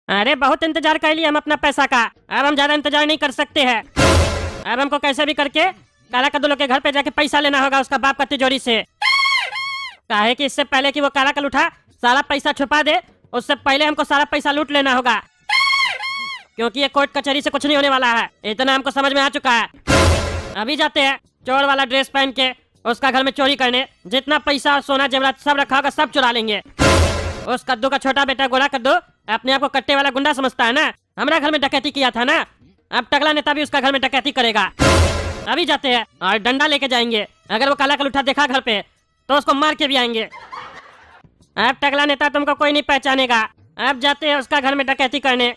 अरे बहुत इंतजार कर लिया हम अपना पैसा का, अब हम ज्यादा इंतजार नहीं कर सकते हैं। अब हमको कैसे भी करके काला कद्दू के घर पे जाके पैसा लेना होगा उसका बाप का तिजोरी से। काहे कि इससे पहले कि वो काला कल उठा सारा पैसा छुपा दे, उससे पहले हमको सारा पैसा लूट लेना होगा, क्योंकि ये कोर्ट कचहरी से कुछ नहीं होने वाला है, इतना हमको समझ में आ चुका है। अभी जाते हैं चोर वाला ड्रेस पहन के उसका घर में चोरी करने, जितना पैसा और सोना जेवरात सब रखा होगा सब चुरा लेंगे। उस कद्दू का छोटा बेटा गोरा कद्दू अपने आप को कट्टे वाला गुंडा समझता है ना, हमारा घर में डकैती किया था ना, अब टकला नेता भी उसका घर में डकैती करेगा। अभी जाते हैं और डंडा लेके जाएंगे, अगर वो काला कलूठा देखा घर पे तो उसको मार के भी आएंगे। अब टकला नेता तुमको कोई नहीं पहचानेगा। अब जाते हैं उसका घर में डकैती करने,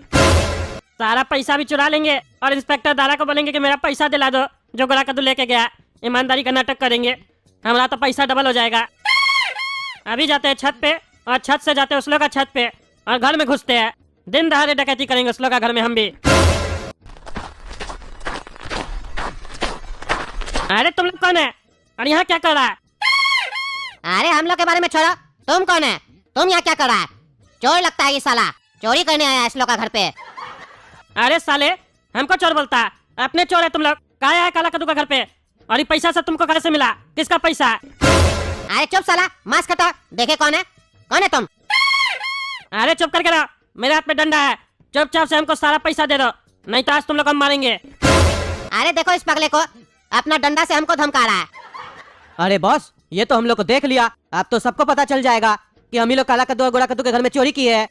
सारा पैसा भी चुरा लेंगे और इंस्पेक्टर दारा को बोलेंगे कि मेरा पैसा दिला दो जो गोरा कद्दू लेके गया। ईमानदारी का नाटक करेंगे, हमारा तो पैसा डबल हो जाएगा। अभी जाते हैं छत पे और छत से जाते हैं उस लोग का छत पे और घर में घुसते हैं, दिन दहाड़े डकैती करेंगे उस लोग का घर में हम भी। अरे तुम लोग कौन है और यहाँ क्या कर रहा है? अरे हम लोग के बारे में छोड़ो, तुम कौन है? तुम यहाँ क्या कर रहा है? चोर लगता है ये साला, चोरी करने आया है इस लोग का घर पे। अरे साले हमको चोर बोलता है, अपने चोर है तुम लोग। कहाँ आया काला कद्दू का घर पे और ये पैसा सब तुमको कहाँ से मिला, किसका पैसा? अरे चुप साला, मास्क हटा, देखे कौन है? कौन है तुम? अरे चुप करके रहो, मेरे हाथ में डंडा है, चुपचाप से हमको सारा पैसा दे दो, नहीं तो आज तुम लोग हम मारेंगे। अरे देखो इस पगले को, अपना डंडा से हमको धमका रहा है। अरे बॉस, ये तो हम लोग को देख लिया, अब तो सबको पता चल जाएगा कि हम ही लोग काला कद्दू और गोरा कद्दू के घर में चोरी की है।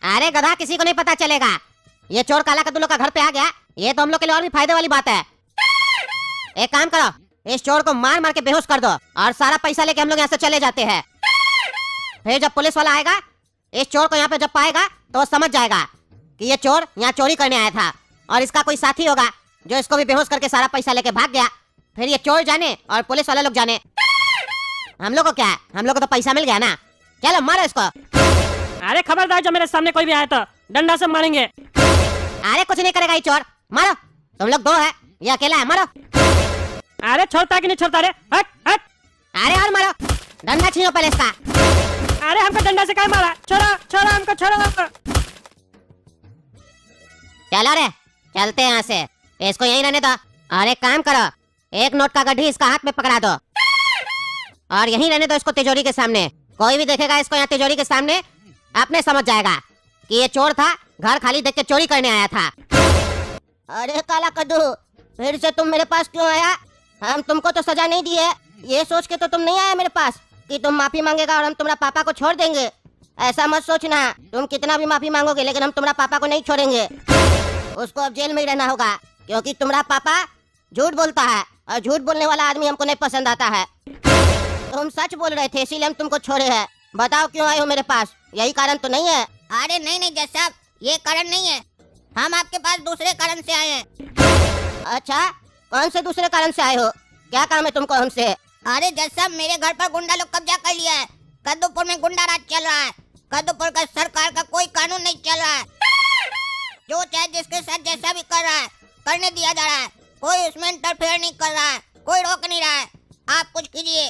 अरे गधा, किसी को नहीं पता चलेगा, ये चोर काला कद्दू लोग का घर पे आ गया, ये तो हम लोग के लिए और भी फायदे वाली बात है। एक काम करो, इस चोर को मार मार के बेहोश कर दो और सारा पैसा लेके हम लोग यहाँ से चले जाते हैं। फिर जब पुलिस वाला आएगा, इस चोर को यहाँ पे जब पाएगा तो वो समझ जाएगा कि ये चोर यहाँ चोरी करने आया था और इसका कोई साथी होगा जो इसको भी बेहोश करके सारा पैसा लेके भाग गया। फिर ये चोर जाने और पुलिस वाले लोग जाने, हम लोग को क्या है, हम लोग को तो पैसा मिल गया ना। चलो मारो इसको। अरे खबरदार, जब मेरे सामने कोई भी आया तो डंडा से मारेंगे। अरे कुछ नहीं करेगा ये चोर, मारो। तुम लोग दो है, ये अकेला है, मारो। अरे छोड़ता कि नहीं छोड़ता रे, हट हट। अरे और मारो, डंडा छीनो पहले इसका। अरे हमको डंडा से क्या मारा, छोड़ो छोड़ो हमको, छोड़ो। चलो रे, चलते हैं यहाँ से, इसको यहीं रहने दो। और एक काम करो, एक नोट का गड्ढी इसका हाथ में पकड़ा दो और यहीं रहने दो इसको तिजोरी के सामने। कोई भी देखेगा इसको यहाँ तिजोरी के सामने, अपने समझ जाएगा कि ये चोर था, घर खाली देख के चोरी करने आया था। अरे काला कद्दू, फिर से तुम मेरे पास क्यों आया? हम तुमको तो सजा नहीं दी है, ये सोच के तो तुम नहीं आया मेरे पास कि तुम माफी मांगेगा और हम तुम्हारा पापा को छोड़ देंगे। ऐसा मत सोचना, तुम कितना भी माफी मांगोगे लेकिन हम तुम्हारा पापा को नहीं छोड़ेंगे। उसको अब जेल में ही रहना होगा, क्योंकि तुम्हारा पापा झूठ बोलता है और झूठ बोलने वाला आदमी हमको नहीं पसंद आता है। तुम सच बोल रहे थे इसीलिए हम तुमको छोड़े हैं। बताओ क्यों आए हो मेरे पास, यही कारण तो नहीं है? अरे नहीं नहीं जज साहब, ये कारण नहीं है, हम आपके पास दूसरे कारण से आए हैं। अच्छा, कौन से दूसरे कारण से आए हो? क्या काम है तुमको हमसे? अरे जज साहब, मेरे घर पर गुंडा लोग कब्जा कर लिया है, कद्दूपुर में गुंडा राज चल रहा है, कद्दूपुर का सरकार का कोई कानून नहीं चल रहा है, जो चाहे जिसके साथ जैसा भी कर रहा है करने दिया जा रहा है, कोई उसमें इंटरफेयर नहीं कर रहा है, कोई रोक नहीं रहा है, आप कुछ कीजिए।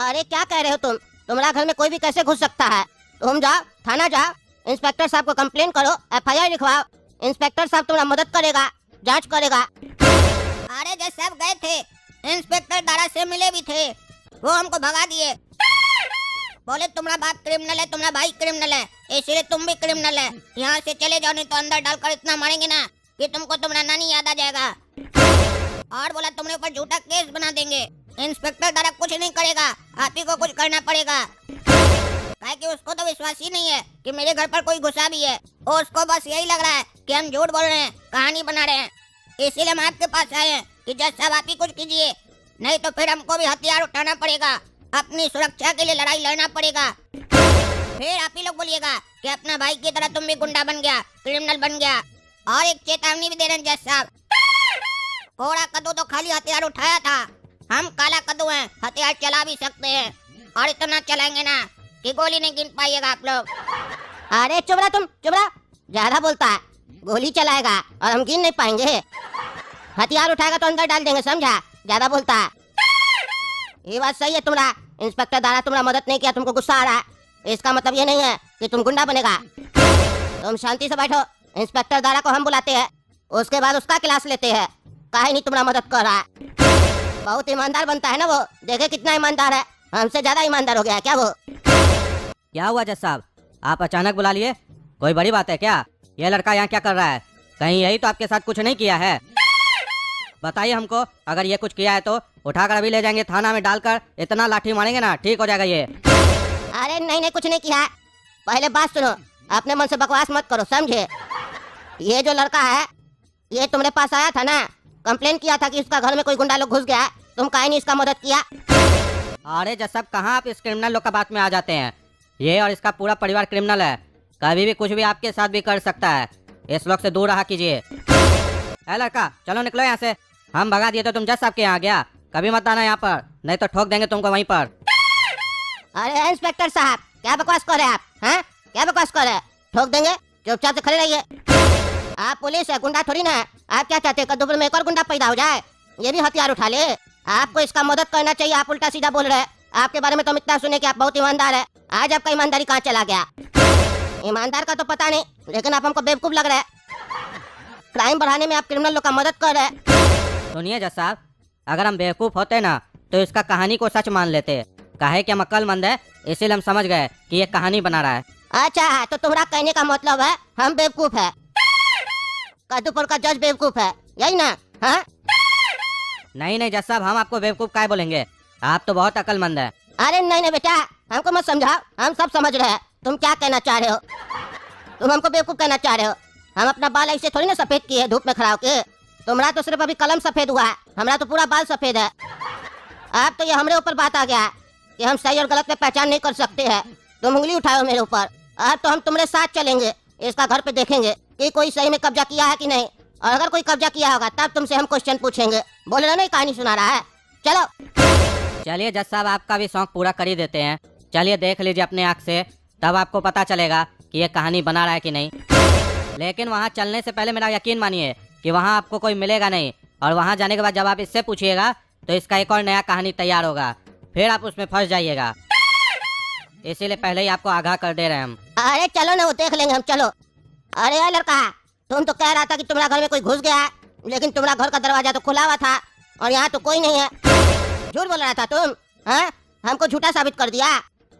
अरे क्या कह रहे हो तुम? तुम्हारा घर में कोई भी कैसे घुस सकता है? तुम जाओ, थाना जाओ, इंस्पेक्टर साहब को कंप्लेन करो, FIR लिखवाओ, इंस्पेक्टर साहब तुम्हारा मदद करेगा, जांच करेगा। अरे जज साहब गए थे, इंस्पेक्टर दारा से मिले भी थे, वो हमको भगा दिए, बोले तुम्हारा बाप क्रिमिनल है, तुम्हारा भाई क्रिमिनल है, इसलिए तुम भी क्रिमिनल है, यहाँ से चले जाओ नहीं तो अंदर डालकर इतना मारेंगे ना कि तुमको तुम्हारा नानी याद आ जाएगा। और बोला तुम्हारे ऊपर झूठा केस बना देंगे। इंस्पेक्टर दारा कुछ नहीं करेगा, आप ही को कुछ करना पड़ेगा, काहे कि उसको तो विश्वास ही नहीं है कि मेरे घर पर कोई घुसा भी है, और उसको बस यही लग रहा है कि हम झूठ बोल रहे हैं, कहानी बना रहे हैं। इसीलिए हम आपके पास आए हैं कि जज साहब आप ही कुछ कीजिए, नहीं तो फिर हमको भी हथियार उठाना पड़ेगा, अपनी सुरक्षा के लिए लड़ाई लड़ना पड़ेगा। फिर आप ही लोग बोलिएगा कि अपना भाई की तरह तुम भी गुंडा बन गया, क्रिमिनल बन गया। और एक चेतावनी भी दे रहे हैं जज साहब, कोड़ा कद्दू तो खाली हथियार उठाया था, हम काला कद्दू हैं, हथियार चला भी सकते हैं, और इतना चलाएंगे ना कि गोली नहीं गिन पाइएगा आप लोग। अरे चुप रहा, तुम चुप रहा, ज्यादा बोलता है, गोली चलाएगा और हम गिन नहीं पाएंगे, हथियार उठाएगा तो अंदर डाल देंगे, समझा? ज्यादा बोलता है। ये बात सही है तुम्हारा, इंस्पेक्टर दारा तुम्हारा मदद नहीं किया, तुमको गुस्सा आ रहा है, इसका मतलब ये नहीं है कि तुम गुंडा बनेगा। तुम शांति से बैठो। इंस्पेक्टर दारा को हम बुलाते हैं, उसके बाद उसका क्लास लेते हैं। काहे नहीं तुम्हारा मदद कर रहा है। बहुत ईमानदार बनता है ना वो, देखे कितना ईमानदार है। हमसे ज्यादा ईमानदार हो गया है क्या वो? क्या हुआ जज साहब, आप अचानक बुला लिए? कोई बड़ी बात है क्या? ये लड़का यहाँ क्या कर रहा है? कहीं यही तो आपके साथ कुछ नहीं किया है? बताइए हमको, अगर ये कुछ किया है तो उठाकर अभी ले जाएंगे थाना में, डालकर इतना लाठी मारेंगे ना, ठीक हो जाएगा ये। अरे नहीं नहीं, कुछ नहीं किया। पहले बात सुनो, अपने मन से बकवास मत करो, समझे? ये जो लड़का है ये तुम्हारे पास आया था ना, कंप्लेन किया था कि उसका घर में कोई गुंडा लोग घुस गया, तुम काहे नहीं इसका मदद किया? अरे जज साहब, कहाँ आप इस क्रिमिनल लोग का बात में आ जाते हैं? ये और इसका पूरा परिवार क्रिमिनल है, कभी भी कुछ भी आपके साथ भी कर सकता है। इस लोग से दूर रहा कीजिए। ए लड़का, चलो निकलो यहाँ से। हम भगा दिए तो तुम जज साहब के यहाँ गया, कभी मत आना यहाँ पर, नहीं तो ठोक देंगे तुमको वहीं पर। अरे इंस्पेक्टर साहब, क्या बकवास कर रहे हैं आप? हैं? क्या बकवास कर रहे हैं? ठोक देंगे, चुपचाप से खड़े रहिए। आप पुलिस है, गुंडा थोड़ी ना है। आप क्या चाहते हैं, कद्दूपुर में एक और गुंडा पैदा हो जाए, ये भी हथियार उठा ले? आपको इसका मदद करना चाहिए, आप उल्टा सीधा बोल रहे हैं। आपके बारे में तो हम इतना सुने कि आप बहुत ईमानदार है। आज आपका ईमानदारी कहाँ चला गया? ईमानदार का तो पता नहीं, लेकिन आप हमको बेवकूफ लग रहे हैं। क्राइम बढ़ाने में आप क्रिमिनल लोग का मदद कर रहे हैं। सुनिए जज साहब, अगर हम बेवकूफ होते ना तो इसका कहानी को सच मान लेते। काहे कि हम अक्लमंद है, इसीलिए हम समझ गए कि ये कहानी बना रहा है। अच्छा, तो तुम्हारा कहने का मतलब है हम बेवकूफ है, कद्दूपुर का जज बेवकूफ है, यही ना? हाँ? नहीं नहीं जज साहब, हम आपको बेवकूफ काहे बोलेंगे, आप तो बहुत अक्लमंद है। अरे नहीं नहीं बेटा, हमको मत समझाओ, हम सब समझ रहे हैं तुम क्या कहना चाह रहे हो। तुम हमको बेवकूफ कहना चाह रहे हो। हम अपना बाल ऐसे थोड़ी ना सफेद किए धूप में खड़ा होके। तुम्हारा तो सिर्फ अभी कलम सफेद हुआ है, हमारा तो पूरा बाल सफेद है। अब तो ये हमारे ऊपर बात आ गया है कि हम सही और गलत में पहचान नहीं कर सकते हैं। तुम उंगली उठाओ मेरे ऊपर। अब तो हम तुम्हारे साथ चलेंगे, इसका घर पे देखेंगे कि कोई सही में कब्जा किया है कि नहीं, और अगर कोई कब्जा किया होगा तब तुमसे हम क्वेश्चन पूछेंगे। बोल रहे नहीं, कहानी सुना रहा है। चलो चलिए जज साहब, आपका भी शौक पूरा कर ही देते हैं। चलिए देख लीजिए अपने आँख से, तब आपको पता चलेगा कि ये कहानी बना रहा है कि नहीं। लेकिन वहाँ चलने से पहले मेरा यकीन मानिए कि वहाँ आपको कोई मिलेगा नहीं, और वहाँ जाने के बाद जब आप इससे पूछिएगा तो इसका एक और नया कहानी तैयार होगा, फिर आप उसमें फंस जाइएगा। इसीलिए पहले ही आपको आगाह कर दे रहे हैं हम। अरे चलो ना, वो देख लेंगे हम, चलो। अरे यार लड़का, तुम तो कह रहा था कि तुम्हारा घर में कोई घुस गया है, लेकिन तुम्हारा घर का दरवाजा तो खुला हुआ था और यहाँ तो कोई नहीं है। झूठ बोल रहा था तुम, हाँ? हमको झूठा साबित कर दिया,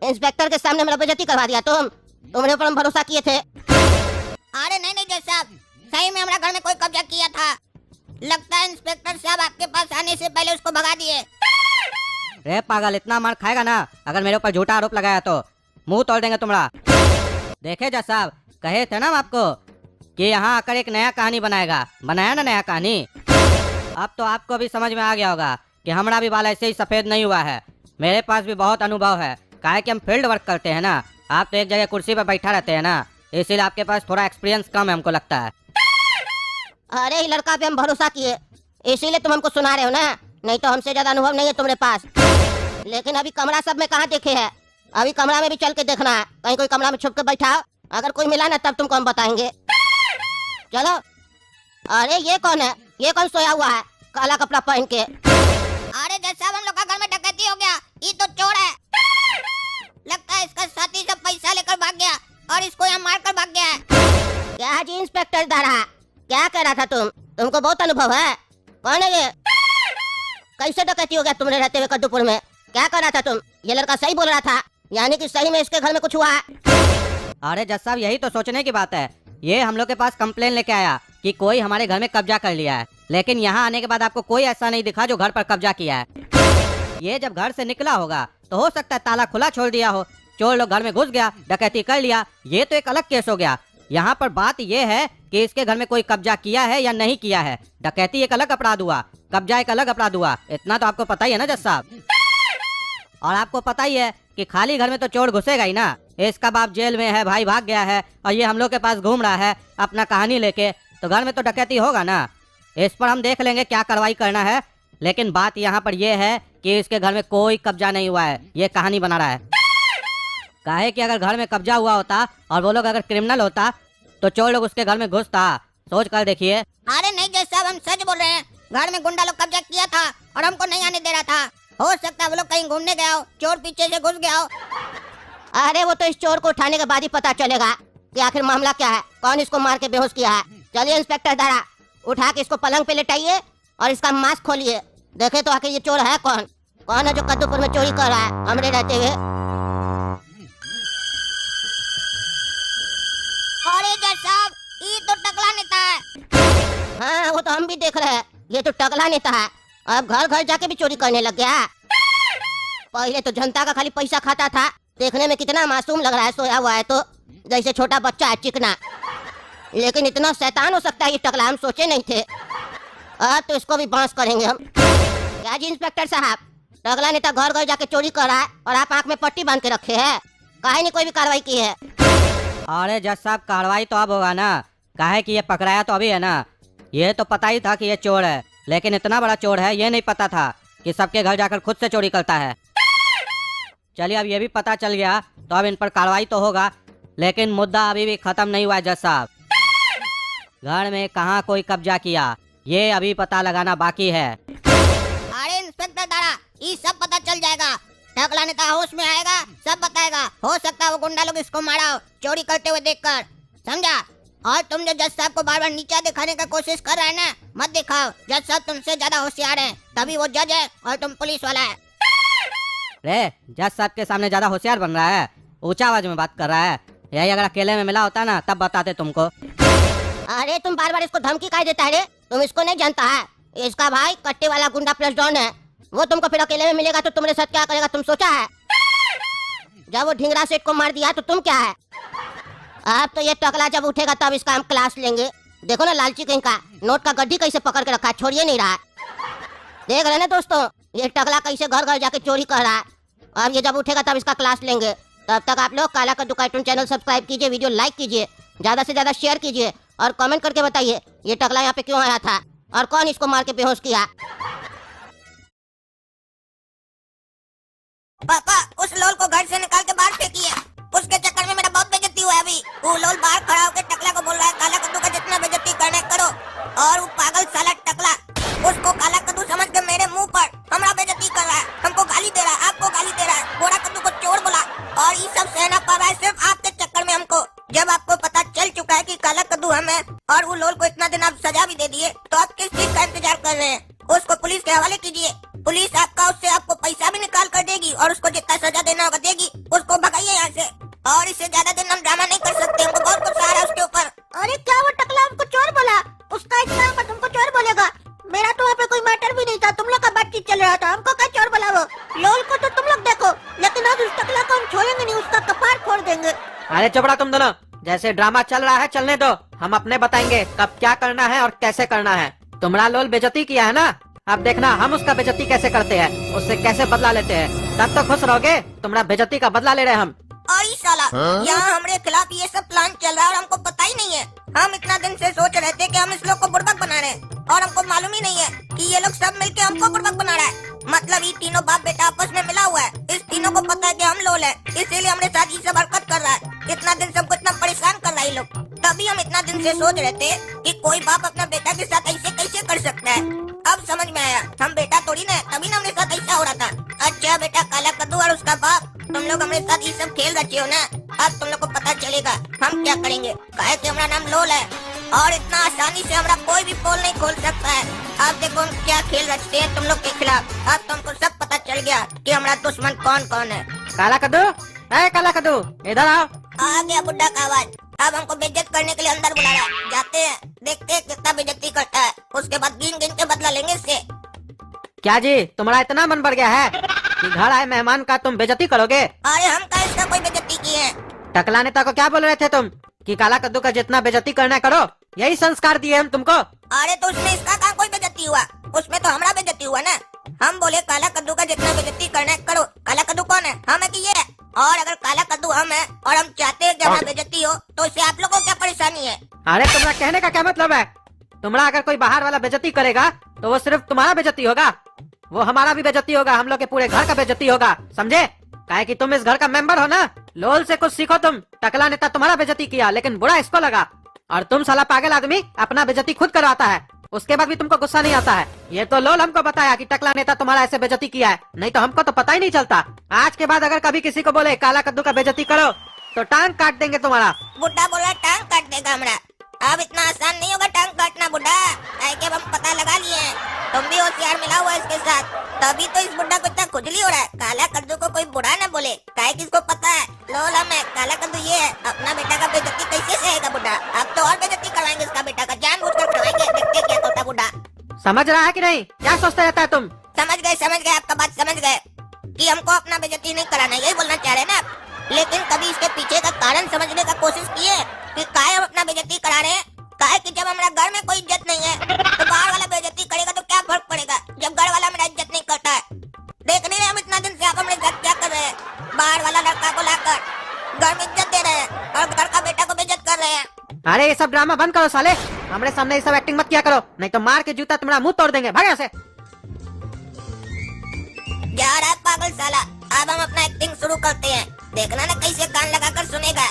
इंस्पेक्टर के सामने मेरा बेइज्जती करवा दिया तुम। तुम्हारे ऊपर हम भरोसा किए थे। अरे नहीं नहीं जज साहब, सही में हमारा घर में कोई कब्जा किया था। लगता है इंस्पेक्टर साहब आपके पास आने से पहले उसको भगा दिए। रे पागल, इतना मार खाएगा ना अगर मेरे ऊपर झूठा आरोप लगाया तो, मुंह तोड़ देंगे तुम्हारा। देखे जज साहब, कहे थे ना हम आपको कि यहाँ आकर एक नया कहानी बनाएगा, बनाया ना नया कहानी। अब तो आपको भी समझ में आ गया होगा कि हमारा भी बाल ऐसे ही सफेद नहीं हुआ है। मेरे पास भी बहुत अनुभव है, काहे कि हम फील्ड वर्क करते हैं ना। आप तो एक जगह कुर्सी पर बैठा रहते हैं ना, इसीलिए आपके पास थोड़ा एक्सपीरियंस कम है, हमको लगता है। अरे ये लड़का पे हम भरोसा किए, इसीलिए तुम हमको सुना रहे हो ना, नहीं तो हमसे ज्यादा अनुभव नहीं है तुम्हारे पास। लेकिन अभी कमरा सब में कहाँ देखे है, अभी कमरा में भी चल के देखना है, कहीं कोई कमरा में छुप के बैठा, अगर कोई मिला ना तब तुमको हम बताएंगे। चलो। अरे ये कौन है, ये कौन सोया हुआ है काला कपड़ा पहन के? अरे जज साहब, हम लोग का घर में डकैती हो गया, ये तो चोर है। लगता है इसका साथी सब पैसा लेकर भाग गया और इसको यहाँ मार कर भाग गया है। क्या जी इंस्पेक्टर दारा, क्या कह रहा था तुम? तुमको बहुत अनुभव है। कौन है ये? कैसे डकैती हो गया तुमने रहते हुए कद्दूपुर में? क्या कर रहा था तुम? ये लड़का सही बोल रहा था, यानी कि सही में इसके घर में कुछ हुआ है। अरे जज साहब, यही तो सोचने की बात है। ये हम लोग के पास कंप्लेन लेके आया कि कोई हमारे घर में कब्जा कर लिया है, लेकिन यहाँ आने के बाद आपको कोई ऐसा नहीं दिखा जो घर पर कब्जा किया है। ये जब घर से निकला होगा तो हो सकता है ताला खुला छोड़ दिया हो, चोर लोग घर में घुस गया, डकैती कर लिया, ये तो एक अलग केस हो गया। यहाँ पर बात ये है कि इसके घर में कोई कब्जा किया है या नहीं किया है। डकैती एक अलग अपराध हुआ, कब्जा एक अलग अपराध हुआ, इतना तो आपको पता ही है ना जज साहब। और आपको पता ही है कि खाली घर में तो चोर घुसेगा ही ना। इसका बाप जेल में है, भाई भाग गया है, और ये हम लोग के पास घूम रहा है अपना कहानी लेके, तो घर में तो डकैती होगा ना। इस पर हम देख लेंगे क्या कार्रवाई करना है, लेकिन बात यहाँ पर यह है कि इसके घर में कोई कब्जा नहीं हुआ है, ये कहानी बना रहा है। काहे कि अगर घर में कब्जा हुआ होता और वो लोग अगर क्रिमिनल होता तो चोर लोग उसके घर में घुसता। सोच कर देखिए। अरे नहीं जज साहब, हम सच बोल रहे हैं, घर में गुंडा लोग कब्जा किया था और हमको नहीं आने दे रहा था। हो सकता है वो लोग कहीं घूमने गया हो, चोर पीछे से घुस गया हो। अरे वो तो इस चोर को उठाने के बाद ही पता चलेगा कि आखिर मामला क्या है, कौन इसको मार के बेहोश किया है। चलिए इंस्पेक्टर दारा, उठा के इसको पलंग पे लेटाइए और इसका मास्क खोलिए, देखे तो आखिर ये चोर है कौन। कौन है जो कद्दूपुर में चोरी कर रहा है हमरे रहते हुए। अरे जज साहब, ये तो टकला नेता है। हाँ वो तो हम भी देख रहे हैं, ये तो टकला नेता है, अब घर घर जाके भी चोरी करने लग गया। पहले तो जनता का खाली पैसा खाता था, देखने में कितना मासूम लग रहा है, सोया हुआ है तो जैसे छोटा बच्चा है चिकना, लेकिन इतना शैतान हो सकता है ये टकला, हम सोचे नहीं थे। अब तो इसको भी बांस करेंगे हम। क्या जी इंस्पेक्टर साहब, टकला नेता घर घर जाके चोरी कर रहा है और आप आंख में पट्टी बांध के रखे हैं, काहे नहीं कोई भी कार्रवाई की है। अरे जज साहब कार्रवाई तो अब होगा ना, काहे कि ये पकड़ाया तो अभी है ना। ये तो पता ही था कि ये चोर है, लेकिन इतना बड़ा चोर है ये नहीं पता था कि सबके घर जाकर खुद से चोरी करता है। चलिए अब ये भी पता चल गया तो अब इन पर कार्रवाई तो होगा, लेकिन मुद्दा अभी भी खत्म नहीं हुआ है जज साहब। घर में कहाँ कोई कब्जा किया ये अभी पता लगाना बाकी है। अरे इंस्पेक्टर दारा, ये सब पता चल जाएगा। टकला नेता होश में आएगा, सब बताएगा। हो सकता है वो गुंडा लोग इसको मारा हो चोरी करते हुए देखकर, समझा। और तुम जो जज साहब को बार बार नीचा दिखाने का कोशिश कर रहे हैं ना, मत दिखाओ। जज साहब तुमसे ज्यादा होशियार हैं, तभी वो जज है और तुम पुलिस वाला है। रे जज साहब के सामने ज्यादा होशियार बन रहा है, ऊंचा आवाज में बात कर रहा है। यही अगर अकेले में मिला होता ना तब बताते तुमको। अरे तुम बार बार इसको धमकी काहे देता है रे, तुम इसको नहीं जानता है, इसका भाई कट्टे वाला गुंडा प्लस डॉन है। वो तुमको फिर अकेले में मिलेगा तो तुम्हारे साथ क्या करेगा तुम सोचा है। जब वो ढिंगरा सेठ को मार दिया तो तुम क्या है। अब तो ये टकला जब उठेगा तब इसका हम क्लास लेंगे। देखो ना लालची कहीं का नोट का गड्ढी कैसे पकड़ के रखा है, छोड़िए नहीं रहा है। देख रहे ना दोस्तों, ये टकला कैसे घर घर जाके चोरी कर रहा है। अब ये जब उठेगा तब इसका क्लास लेंगे। तब तक आप लोग काला कद्दू कार्टून चैनल सब्सक्राइब कीजिए, वीडियो लाइक कीजिए, ज्यादा से ज्यादा शेयर कीजिए और कमेंट करके बताइए ये टकला यहाँ पे क्यों आया था और कौन इसको मार के बेहोश किया। पापा, उस लोल को घर से निकाल के बाहर फेंकिए। उसके चक्कर में मेरा बहुत बेइज्जती हुआ है अभी। वो लोल बाहर खड़ा होकर टकला को बोल रहा है काला कद्दू का जितना बेइज्जती करना है करो, और वो पागल साला टकला उसको काला कद्दू समझ के मेरे मुंह पर हमारा बेइज्जती कर रहा है, हमको गाली दे रहा है, आपको गाली दे रहा है, गोरा कद्दू को चोर बोला। और ये सब सहना पड़ रहा है सिर्फ आपके चक्कर में हमको। जब आपको पता चल चुका है कि काला कद्दू हम है और वो लोल को इतना दिन आप सजा भी दे दिए, तो आप किस चीज का इंतजार कर रहे हैं। उसको पुलिस के हवाले कीजिए, पुलिस आपका उससे आपको पैसा भी निकाल कर देगी और उसको जितना सजा देना होगा देगी। उसको भगाइए यहाँ से, और इससे ज्यादा दिन हम ड्रामा नहीं कर सकते, हमको बहुत गुस्सा आ रहा है उसके ऊपर। अरे क्या वो टकला हमको चोर बोला, उसका इतना मत तुमको चोर बोलेगा। मेरा तो वहाँ पे कोई मैटर भी नहीं था, तुम लोग का बातचीत चल रहा था, हमको क्या चोर बोला वो। लोल को तो तुम लोग देखो, लेकिन आज उस टकला को हम छोड़ेंगे नहीं, उसका कपार फोड़ देंगे। अरे चुप रहा तुम दोनों, जैसे ड्रामा चल रहा है चलने दो, हम अपने बताएंगे कब क्या करना है और कैसे करना है। तुम्हारा लोल बेइज्जती किया है ना, अब देखना हम उसका बेइज्जती कैसे करते हैं, उससे कैसे बदला लेते हैं। तब तो खुश रहोगे, तुम्हारा बेइज्जती का बदला ले रहे हैं हम। और ये साला यहाँ हमारे खिलाफ ये सब प्लान चल रहा है और हमको पता ही नहीं है। हम इतना दिन से सोच रहे थे कि हम इस लोग को बुड़बक बना रहे हैं और हमको मालूम ही नहीं है कि ये लोग सब मिलके हमको बुड़बक बना रहा है। मतलब ये तीनों बाप बेटा आपस में मिला हुआ है, इस तीनों को पता है कि हम लोल है, इसीलिए हमारे साथ ये सब हरकत कर रहा है। इतना दिन सबको इतना परेशान कर रहा है ये लोग। तभी हम इतना दिन से सोच रहे थे कि कोई बाप अपना बेटा के साथ ऐसे कैसे कर सकता है। अब समझ में आया, हम बेटा थोड़ी ना, तभी ना हमारे साथ ऐसा हो रहा था। अच्छा बेटा काला कद्दू और उसका बाप, तुम लोग हमारे साथ ये सब खेल रचे हो ना, अब तुम लोग को पता चलेगा हम क्या करेंगे। काहे कि हमारा नाम लोल है और इतना आसानी से हमारा कोई भी पोल नहीं खोल सकता है। अब देखो हम क्या खेल रचते हैं तुम लोग के खिलाफ। अब तुमको सब पता चल गया कि हमारा दुश्मन कौन कौन है। काला कद्दू, ए काला कद्दू इधर आओ। आ गया बुड्ढा का आवाज। अब हमको बेइज्जत करने के लिए अंदर बुला रहा है। जाते हैं, देखते हैं कितना बेइज्जती करता है, उसके बाद गिन गिन के बदला लेंगे इससे। क्या जी तुम्हारा इतना मन बढ़ गया है कि घर आए मेहमान का तुम बेइज्जती करोगे। अरे हम का इसका कोई बेइज्जती की है। टकला नेता को क्या बोल रहे थे तुम कि काला कद्दू का जितना बेइज्जती करना है करो, यही संस्कार दिए हम तुमको। अरे तो उसमें इसका कहाँ कोई बेइज्जती हुआ, उसमें तो हमारा बेइज्जती हुआ ना। हम बोले काला कद्दू का जितना बेइज्जती करना है करो। काला कद्दू कौन है, हम है कि ये है? और अगर काला कद्दू हम है और हम चाहते हैं कि हमारा बेइज्जती हो, तो इससे आप लोगों को क्या परेशानी है। अरे तुम्हारा कहने का क्या मतलब है, तुम्हारा अगर कोई बाहर वाला बेइज्जती करेगा तो वो सिर्फ तुम्हारा बेइज्जती होगा, वो हमारा भी बेइज्जती होगा, हम लोग के पूरे घर का बेइज्जती होगा, समझे। काहे कि तुम इस घर का मेंबर हो ना। लोल से कुछ सीखो तुम। टकला नेता तुम्हारा बेइज्जती किया लेकिन बुरा इसको लगा, और तुम साला पागल आदमी अपना बेइज्जती खुद करवाता है, उसके बाद भी तुमको गुस्सा नहीं आता है। ये तो लोल हमको बताया कि टकला नेता तुम्हारा ऐसे बेइज्जती किया है, नहीं तो हमको तो पता ही नहीं चलता। आज के बाद अगर कभी किसी को बोले काला कद्दू का बेइज्जती करो तो टांग काट देंगे तुम्हारा। बुड्ढा बोला टांग काट देगा हमरा। अब इतना आसान नहीं होगा टांग काटना बुड्ढा, काहे कि अब हम पता लगा लिए हैं। तुम भी होशियार मिला हुआ इसके साथ, तभी तो इस बुड्ढा को इतना खुजली हो रहा है। काला कद्दू को कोई बुरा न बोले, काहे कि इसको पता है लोला में काला कद्दू ये है। अपना बेटा का बेइज्जती कैसे सहेगा बुड्ढा? अब तो और बेइज्जती करवाएंगे इसका बेटा का, जानबूझकर करवाएंगे। देखते क्या होता बुड्ढा। समझ रहा है कि नहीं? क्या सोचते रहता है तुम? समझ गए, आपका बात समझ गए कि हमको अपना बेइज्जती नहीं कराना, यही बोलना चाह रहे हैं ना आप। लेकिन कभी इसके पीछे का कारण समझने का कोशिश किए कि काहे हम अपना बेइज्जती करा रहे हैं? काहे कि जब हमारा घर में कोई इज्जत नहीं है तो बाहर वाला बेइज्जती करेगा तो क्या फर्क पड़ेगा, जब घर वाला मेरा इज्जत नहीं करता है। देख नहीं रहे हम इतना दिन से आप हमारे साथ क्या कर रहे हैं? बाहर वाला लड़का को लाकर घर में इज्जत दे रहे हैं और घर का बेटा को बेइज्जत कर रहे हैं। अरे ये सब ड्रामा बंद करो साले, हमारे सामने ये सब एक्टिंग मत किया करो, नहीं तो मार के जूता तुम्हारा मुंह तोड़ देंगे। भाग यहाँ से। जा रहा है पागल साला। अब हम अपना एक्टिंग शुरू करते हैं, देखना ना कैसे कान लगाकर सुनेगा।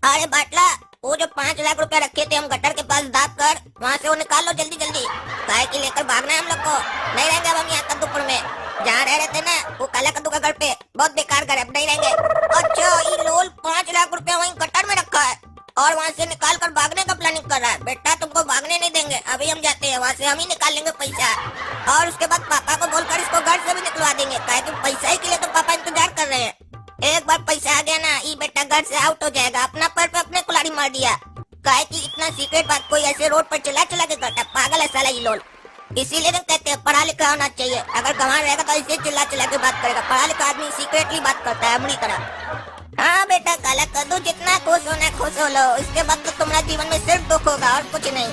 अरे बाटला, वो जो 5 लाख रुपए रखे थे हम गटर के पास दाब कर, वहाँ से वो निकाल लो जल्दी जल्दी, काहे कि लेकर भागना है हम लोग को। नहीं रहेंगे अब हम यहाँ कद्दूपुर में, जहाँ रह रहे थे ना वो काला कद्दू का घर पे, बहुत बेकार घर है, अब नहीं रहेंगे। अच्छा ये लोल 5 लाख रुपए वहीं गटर में रखा है और वहाँ से निकाल कर भागने का प्लानिंग कर रहा है। बेटा तुमको भागने नहीं देंगे, अभी हम जाते हैं वहाँ से, हम ही निकाल लेंगे पैसा और उसके बाद पापा को बोलकर इसको घर से भी निकलवा देंगे, काहे कि पैसा ही के लिए तो पापा इंतजार कर रहे हैं। एक बार पैसा आ गया ना, ये बेटा घर से आउट हो जाएगा। अपना पैर पे अपने कुल्हाड़ी मार दिया, काहे कि इतना सीक्रेट बात कोई ऐसे रोड पर चला चला के करता, पागल है साला ये लोल। इसीलिए तो कहते हैं पढ़ा लिखा होना चाहिए, अगर गंवार रहेगा तो ऐसे चिल्ला चिल्ला के बात करेगा। पढ़ा लिखा आदमी सीक्रेटली बात करता है अपनी तरह। हाँ बेटा काला कद्दू, जितना खुश होना खुश हो लो, इसके बाद तो तुम्हारा जीवन में सिर्फ दुख होगा और कुछ नहीं।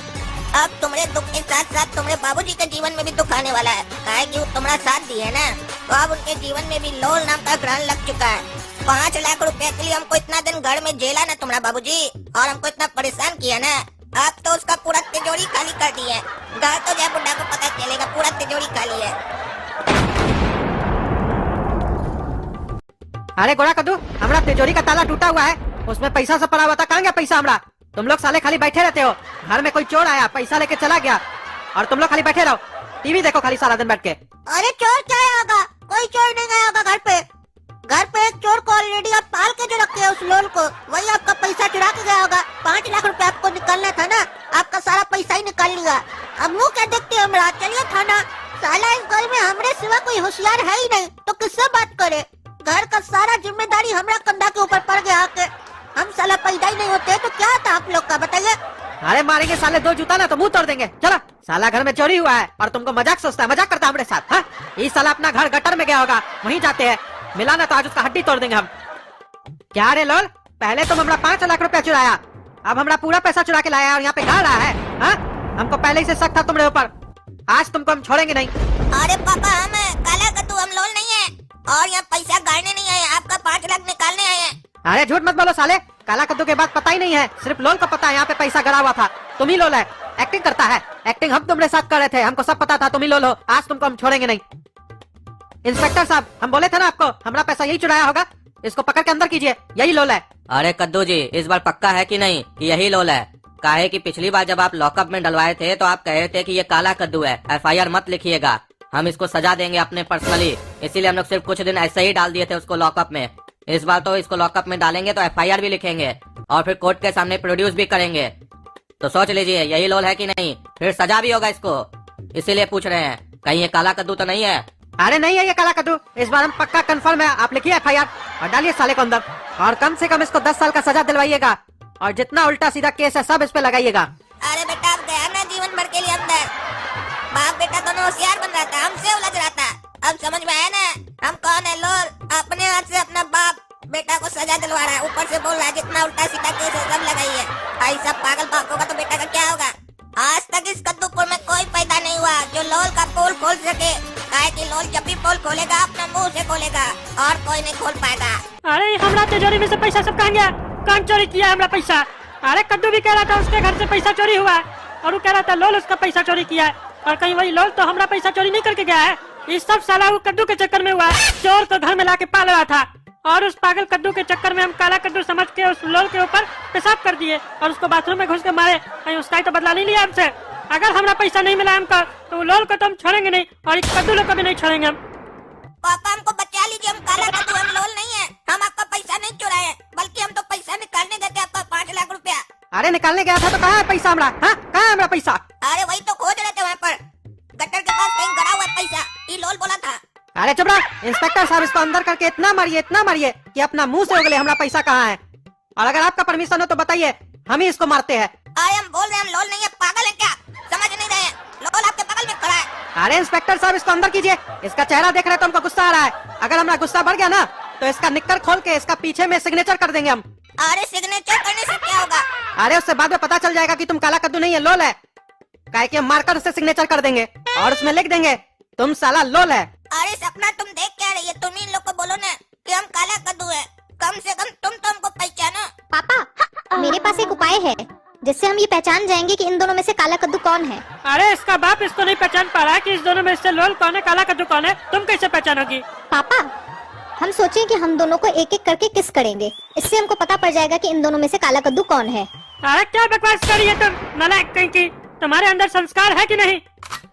अब तुम्हारे दुख के साथ साथ तुम्हारे बाबूजी के जीवन में भी दुख आने वाला है, काहे कि वो तुम्हारा साथ दिए ना, तो अब उनके जीवन में भी लोल नाम का ग्रहण लग चुका है। 5 लाख रुपए के लिए हमको इतना दिन घर में जेला ना तुम्हारा बाबूजी, और हमको इतना परेशान किया ना, अब तो उसका पूरा तिजोरी खाली कर दी है। घर तो जय बुड्ढा को पता चलेगा, पूरा तिजोरी खाली है। अरे गोरा कद्दू, हमारा तिजोरी का ताला टूटा हुआ है, उसमें पैसा सब पड़ा हुआ था, कहाँ गया पैसा हमारा? तुम लोग साले खाली बैठे रहते हो, घर में कोई चोर आया पैसा लेके चला गया और तुम लोग खाली बैठे रहो, टीवी देखो खाली सारा दिन बैठ के। अरे चोर क्या होगा? कोई चोर नहीं गया होगा घर पे। घर पे एक चोर को ऑलरेडी आप पाल के जो रखे हैं उस लोल को, वही आपका पैसा चुरा के गया होगा। 5 लाख रुपए आपको निकालना था ना, आपका सारा पैसा ही निकाल लिया। अब मुँह क्या देखते हो हमारा? चलिए थाना। साला इस घर में हमरे सिवा कोई होशियार है ही नहीं, तो किससे बात करे? घर का सारा जिम्मेदारी हमारा कंधा के ऊपर पड़ गया आके। हम साला पैदा ही नहीं होते तो क्या था आप लोग का, बताइए। अरे मारेंगे साले 2 जूता ना तो मुंह तोड़ देंगे। चलो, साला घर में चोरी हुआ है और तुमको मजाक सोचता है, मजाक करता है हमारे साथ। हाँ, ये साला अपना घर गटर में गया होगा, वहीं जाते हैं, मिला ना तो आज उसका हड्डी तोड़ देंगे हम। क्या रे लोल, पहले तुम हमारा 5 लाख रुपया चुराया, अब हमारा पूरा पैसा चुरा के लाया और यहाँ पे गा रहा है। हाँ, हमको पहले ही से शक था तुम्हारे ऊपर, आज तुमको हम छोड़ेंगे नहीं। अरे पापा, हम काला कद्दू, हम लोल नहीं है और यहाँ पैसा गाड़ने नहीं आए, आपका 5 लाख निकालने आए हैं। अरे झूठ मत बोलो साले, काला कद्दू के बाद पता ही नहीं है, सिर्फ लोल को पता है यहाँ पे पैसा गड़ा हुआ था। तुम ही लोल है, एक्टिंग करता है। एक्टिंग हम तुम्हारे साथ कर रहे थे, हमको सब पता था तुम ही लोल हो, आज तुमको हम छोड़ेंगे नहीं। इंस्पेक्टर साहब, हम बोले थे ना आपको, हमारा पैसा यही चुराया होगा, इसको पकड़ के अंदर कीजिए, यही लोल है। अरे कद्दू जी, इस बार पक्का है कि नहीं कि यही लोल है? काहे कि पिछली बार जब आप लॉकअप में डलवाए थे तो आप कहे थे कि ये काला कद्दू है, FIR मत लिखिएगा, हम इसको सजा देंगे अपने पर्सनली, इसीलिए हम लोग सिर्फ कुछ दिन ऐसे ही डाल दिए थे उसको लॉकअप में। इस बार तो इसको लॉकअप में डालेंगे तो FIR भी लिखेंगे और फिर कोर्ट के सामने प्रोड्यूस भी करेंगे। तो सोच लीजिए यही लोल है कि नहीं, फिर सजा भी होगा इसको, इसीलिए पूछ रहे हैं, कहीं ये काला कद्दू तो नहीं है? अरे नहीं है ये काला कद्दू, इस बार हम पक्का कंफर्म है। आप लिखिए FIR और डालिए साले को अंदर, और कम से कम इसको 10 साल का सजा दिलवाइएगा और जितना उल्टा सीधा केस है सब इस पे लगाइएगा। अरे बेटा, अब गया ना जीवन भर के लिए अंदर। बाप बेटा दोनों होशियार बन रहा था, हमसे उलझ रहा था, अब समझ में आया ना हम कौन है। लोल अपने हाथ से अपना बाप बेटा को सजा दिलवा रहा है, ऊपर से बोल रहा है जितना उल्टा सीधा केस है सब लगाइए। भाई सब पागल बाप होगा तो बेटा का क्या होगा? आज तक इस कद्दूपुर में कोई पैदा नहीं हुआ जो लोल का पोल खोल सके, काहे कि लोल जब भी पोल खोलेगा अपना मुंह से खोलेगा और कोई नहीं खोल पाएगा। अरे हमरा तिजोरी में से पैसा सब कहाँ गया? कौन चोरी किया हमरा पैसा? अरे कद्दू भी कह रहा था उसके घर से पैसा चोरी हुआ है और वो कह रहा था लोल उसका पैसा चोरी किया है, और कहीं वही लोल तो हमरा पैसा चोरी नहीं करके गया है। ये सब साला वो कद्दू के चक्कर में हुआ है, चोर को घर में लाके पाल रहा था और उस पागल कद्दू के चक्कर में हम काला कद्दू समझ के उस लोल के ऊपर पेशाब कर दिए और उसको बाथरूम में घुस के मारे। कहीं उसका ही तो बदला नहीं लिया हमसे। अगर हमारा पैसा नहीं मिला हमको तो वो लोल को तो हम छोड़ेंगे नहीं और इस कद्दू लोग को भी नहीं छोड़ेंगे हम। पापा हमको बचा लीजिए, हम काला कद्दू, हम लोल नहीं है, हम आपका पैसा नहीं चुराए, बल्कि हम तो पैसा अरे निकालने गया था तो कहाँ है पैसा हमारा? हाँ, कहाँ है हमारा पैसा? अरे वही तो खोज रहे थे वहाँ पर, गटर के पास कहीं गड़ा हुआ है पैसा, ये लोल बोला था। अरे चुप रहा इंस्पेक्टर साहब, इसको अंदर करके इतना मारिए कि अपना मुंह से उगले हमारा पैसा कहाँ है। और अगर आपका परमिशन हो तो बताइए, हम ही इसको मारते हैं। अरे हम बोल रहे हैं हम लोल नहीं है, पागल है क्या? समझ नहीं रहे हैं, लोल आपके बगल में खड़ा है। अरे इंस्पेक्टर साहब इसको अंदर कीजिए, इसका चेहरा देख रहे तो हमको गुस्सा आ रहा है। अगर हमारा गुस्सा बढ़ गया ना तो इसका निक्कर खोल के इसका पीछे में सिग्नेचर कर देंगे हम। अरे सिग्नेचर करने से क्या होगा? अरे उससे बाद में पता चल जाएगा कि तुम काला कद्दू नहीं है, लोल है। काहे कि हम मार्कर से सिग्नेचर कर देंगे और उसमें लिख देंगे तुम साला लोल है। अरे सपना तुम देख क्या रही है? तुम इन लोग को बोलो ना कि हम काला कद्दू है, कम से कम तुम तो हमको पहचानो। पापा, मेरे पास एक उपाय है जिससे हम ये पहचान जाएंगे कि इन दोनों में से काला कद्दू कौन है। अरे इसका बाप इसको नहीं पहचान पा रहा है कि इस दोनों में से लोल कौन है, काला कद्दू कौन है। तुम कैसे पहचानोगी? पापा, हम सोचें कि हम दोनों को एक एक करके किस करेंगे, इससे हमको पता पड़ जाएगा कि इन दोनों में से काला कद्दू कौन है। अरे क्या बकवास कर रही है तुम, नालायक कहीं की। तुम्हारे अंदर संस्कार है कि नहीं?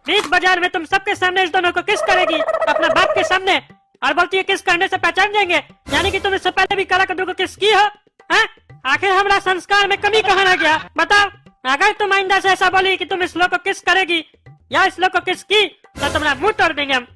बीच बाजार में तुम सबके सामने इस दोनों को किस करेगी, अपने बाप के सामने, और बोलती है किस करने से पहचान जाएंगे। यानी कि तुम इससे पहले भी काला कद्दू को किस की हो? हैं? आखिर हमारा संस्कार में कमी कहाँ रह गया बताओ। अगर तुम आइंदा से ऐसा बोली कि तुम इस लोग को किस करेगी या इस लोग को किस की, तो तुम्हारा मुंह तोड़ देंगे हम।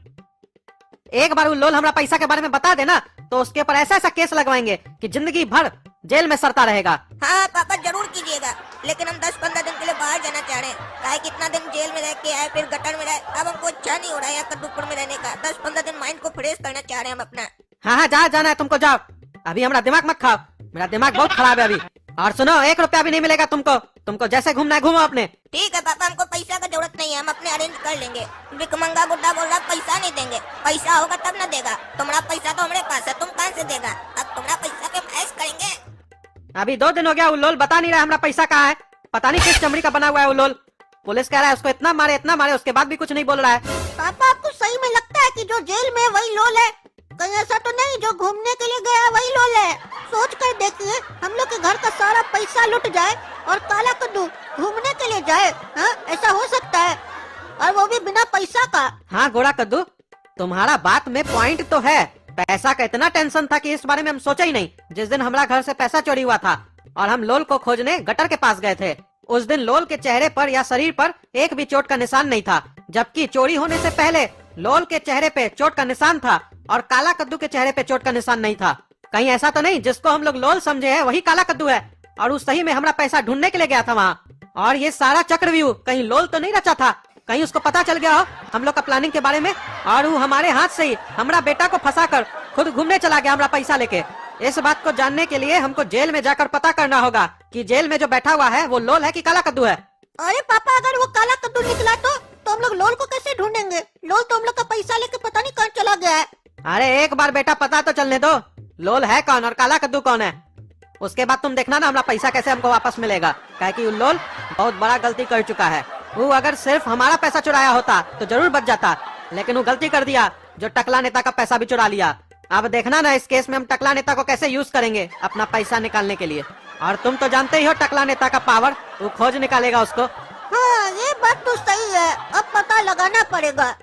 एक बार वो लोल हमारा पैसा के बारे में बता देना तो उसके ऊपर ऐसा केस लगवाएंगे कि जिंदगी भर जेल में सड़ता रहेगा। हाँ पापा जरूर कीजिएगा, लेकिन हम 10-15 दिन के लिए बाहर जाना चाह रहे हैं। काहे कितना दिन जेल में रह के आए, फिर गटर में रहे, अब हमको अच्छा नहीं हो रहा है यहाँ कद्दूपुर में रहने का। 10-15 दिन माइंड को फ्रेश करना चाह रहे हैं हम अपना। हाँ जहाँ जाना है तुमको जाओ, अभी हमारा दिमाग मत खाओ, मेरा दिमाग बहुत खराब है अभी। और सुनो, 1 रुपया भी नहीं मिलेगा तुमको जैसे घूमना है घूमो अपने। ठीक है पापा, हमको पैसा का जरूरत नहीं है, हम अपने अरेंज कर लेंगे। भिखमंगा बुड्ढा बोल रहा पैसा नहीं देंगे, पैसा होगा तब ना देगा। तुम्हारा पैसा तो हमारे पास है, तुम कहाँ से देगा? अब तुम्हारा पैसा पे हम ऐश करेंगे। अभी 2 दिन हो गया वो लोल बता नहीं रहा हमारा पैसा कहाँ है। पता नहीं किस चमड़ी का बना हुआ है वो लोल। पुलिस कह रहा है उसको इतना मारे उसके बाद भी कुछ नहीं बोल रहा है। पापा आपको सही में लगता है कि जो जेल में वही लोल है? कहीं ऐसा तो नहीं जो घूमने के लिए गया वही लोल है? सोच कर देखिए, हम लोग के घर का सारा पैसा लुट जाए और काला कद्दू घूमने के लिए जाए। हाँ, ऐसा हो सकता है, और वो भी बिना पैसा का। हाँ गोरा कद्दू, तुम्हारा बात में पॉइंट तो है। पैसा का इतना टेंशन था कि इस बारे में हम सोचा ही नहीं। जिस दिन हमारा घर से पैसा चोरी हुआ था और हम लोल को खोजने गटर के पास गए थे, उस दिन लोल के चेहरे पर या शरीर पर एक भी चोट का निशान नहीं था, जबकि चोरी होने से पहले लोल के चेहरे पे चोट का निशान था और काला कद्दू के चेहरे पे चोट का निशान नहीं था। कहीं ऐसा तो नहीं जिसको हम लोग लोल समझे है वही काला कद्दू है और उस सही में हमारा पैसा ढूंढने के लिए गया था वहाँ। और ये सारा चक्रव्यूह कहीं लोल तो नहीं रचा था? कहीं उसको पता चल गया हो हम लोग का प्लानिंग के बारे में और वो हमारे हाथ से ही हमारा बेटा को फंसाकर खुद घूमने चला गया हमारा पैसा लेके। इस बात को जानने के लिए हमको जेल में जाकर पता करना होगा कि जेल में जो बैठा हुआ है वो लोल है कि काला कद्दू है। अरे पापा, अगर वो काला कद्दू निकला तो हम लोग लोल को कैसे ढूंढेंगे? लोल तो हम लोग का पैसा लेके पता नहीं कहाँ चला गया है। अरे एक बार बेटा पता तो चलने दो, लोल है कौन और काला कद्दू कौन है। उसके बाद तुम देखना ना हमारा पैसा कैसे हमको वापस मिलेगा। काहे कि लोल बहुत बड़ा गलती कर चुका है। वो अगर सिर्फ हमारा पैसा चुराया होता तो जरूर बच जाता, लेकिन वो गलती कर दिया जो टकला नेता का पैसा भी चुरा लिया। अब देखना ना इस केस में हम टकला नेता को कैसे यूज करेंगे अपना पैसा निकालने के लिए। और तुम तो जानते ही हो टकला नेता का पावर, वो खोज निकालेगा उसको। हाँ, ये बात तो सही है, अब पता लगाना पड़ेगा।